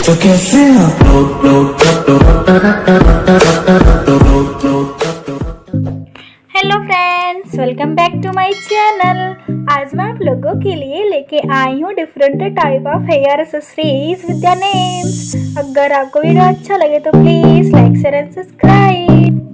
तो कैसे hello friends, welcome back to my channel. आज मैं आप लोगों के लिए लेके आई हूँ different type of hair accessories with their names. अगर आपको वीडियो अच्छा लगे तो please like share and subscribe.